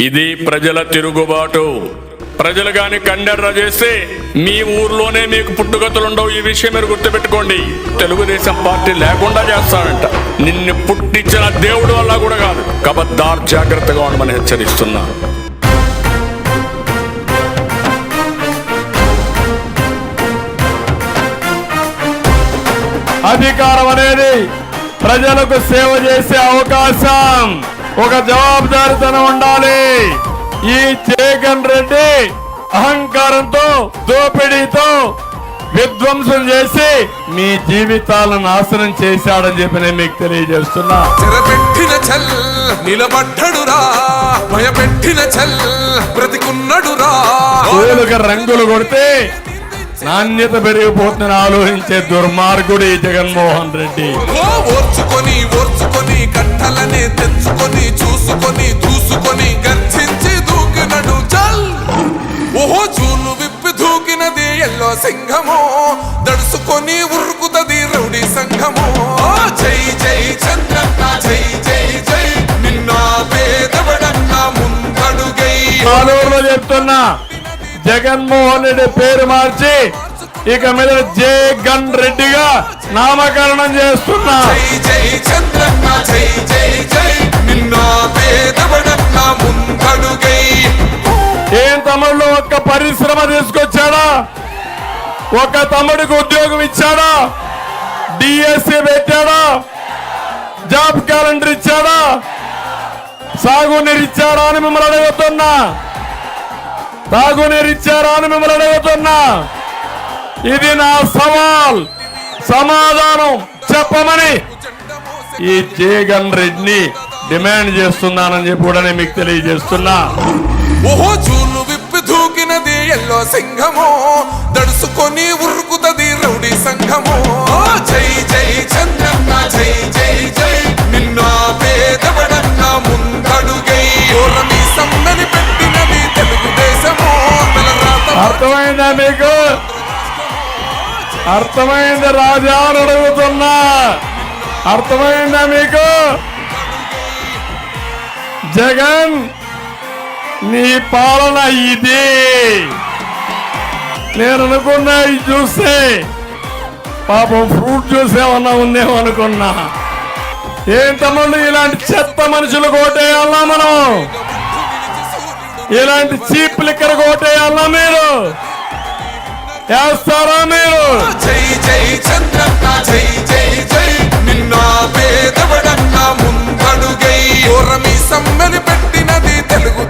ఇది ప్రజల తిరుగుబాటు. ప్రజలు గాని కండెర్ర చేస్తే మీ ఊర్లోనే మీకు పుట్టుగతులుండవు. ఈ విషయం మీరు గుర్తుపెట్టుకోండి. తెలుగుదేశం పార్టీ లేకుండా చేస్తానంట. నిన్ను పుట్టించిన దేవుడు వల్ల కూడా కాదు. కబద్దార్, జాగ్రత్తగా ఉండమని హెచ్చరిస్తున్నారు. అధికారం అనేది ప్రజలకు సేవ చేసే అవకాశం. ఒక జవాబుదారితనం ఉండాలి. ఈ జగన్ రెడ్డి అహంకారంతో, దోపిడీతో విధ్వంసం చేసి మీ జీవితాలను నాశనం చేశాడని చెప్పి నేను మీకు తెలియజేస్తున్నా. చెరపెట్టిన చల్ నిలబడ్డడురా, భయపెట్టిన చల్ బ్రతికున్నడురా. రంగులు కొడితే నాణ్యత పెరిగిపోతుందని ఆలోచించే దుర్మార్గుడు ఈ జగన్మోహన్ రెడ్డి. ఓర్చుకొని ఓర్చుకొని కట్టలనే తెచ్చుకొని చూసుకొని దూసుకొని గర్జించి దూకినడు చల్. ఓహో చూలు విప్పి దూకినది ఎల్లో సింహము, దడుసుకొని ఉరుకుతది రౌడీ సంఘము. జై జై చంద్రన్న, జై జై జై నిన్న పేదవడన్న ముందడుగై. ఆలూరులో చెప్తున్నా, జగన్మోహన్ రెడ్డి పేరు మార్చి ఇక మీద జగన్ రెడ్డిగా నామకరణం చేస్తున్నా. జై జై చంద్రన్న, జై జై జై నిన్న పేదవడన్న ముందడుగై. ఏం తమ్ముళ్ళు ఒక్క పరిశ్రమ తీసుకొచ్చాడా? ఒక తమ్ముడికి ఉద్యోగం ఇచ్చాడా? డిఎస్సి పెట్టాడా? జాబ్ క్యాలెండర్ ఇచ్చాడా? సాగునీరు ఇచ్చాడా అని మిమ్మల్ని అడుగుతున్నా. తాగునీరు ఇచ్చారా అని మిమ్మల్ని అడుగుతున్నా. ఇది నా సవాల్. సమాధానం చెప్పమని ఈ జగన్ రెడ్డిని డిమాండ్ చేస్తున్నానని చెప్పి కూడా నేను మీకు తెలియజేస్తున్నా. ఓహో చూలు విప్పి దూకినది ఎల్లో సింహము, దడుసుకొని ఉరుకుతది రౌడీ సంఘము. జై జై చంద్రన్న, జై జై జై నిన్న పేదవడన్న ముందడుగై. ఓరమి సమ్మని పెట్టినది తెలుగుదేశము. అర్థమైందా మీకు? అర్థమైంది రాజా అని అడుగుతున్నా. అర్థమైందా మీకు? జగన్, నీ పాలన ఇది. నేను అనుకున్నా ఇది చూస్తే పాపం ఫ్రూట్ జ్యూస్ ఏమన్నా ఉందేమో అనుకున్నా. ఏం తమ్ముళ్ళు, ఇలాంటి చెత్త మనుషులు కోటేయాలా మనం? ఇలాంటి చీప్ లిక్కర్ కోటేయాలా మీరు? వేస్తారా మీరు? జై జై చంద్రన్న, జై జై జై నిన్న పేదవడన్న ముందడుగై. ఓరమి సమ్మని పెట్టినది తెలుగు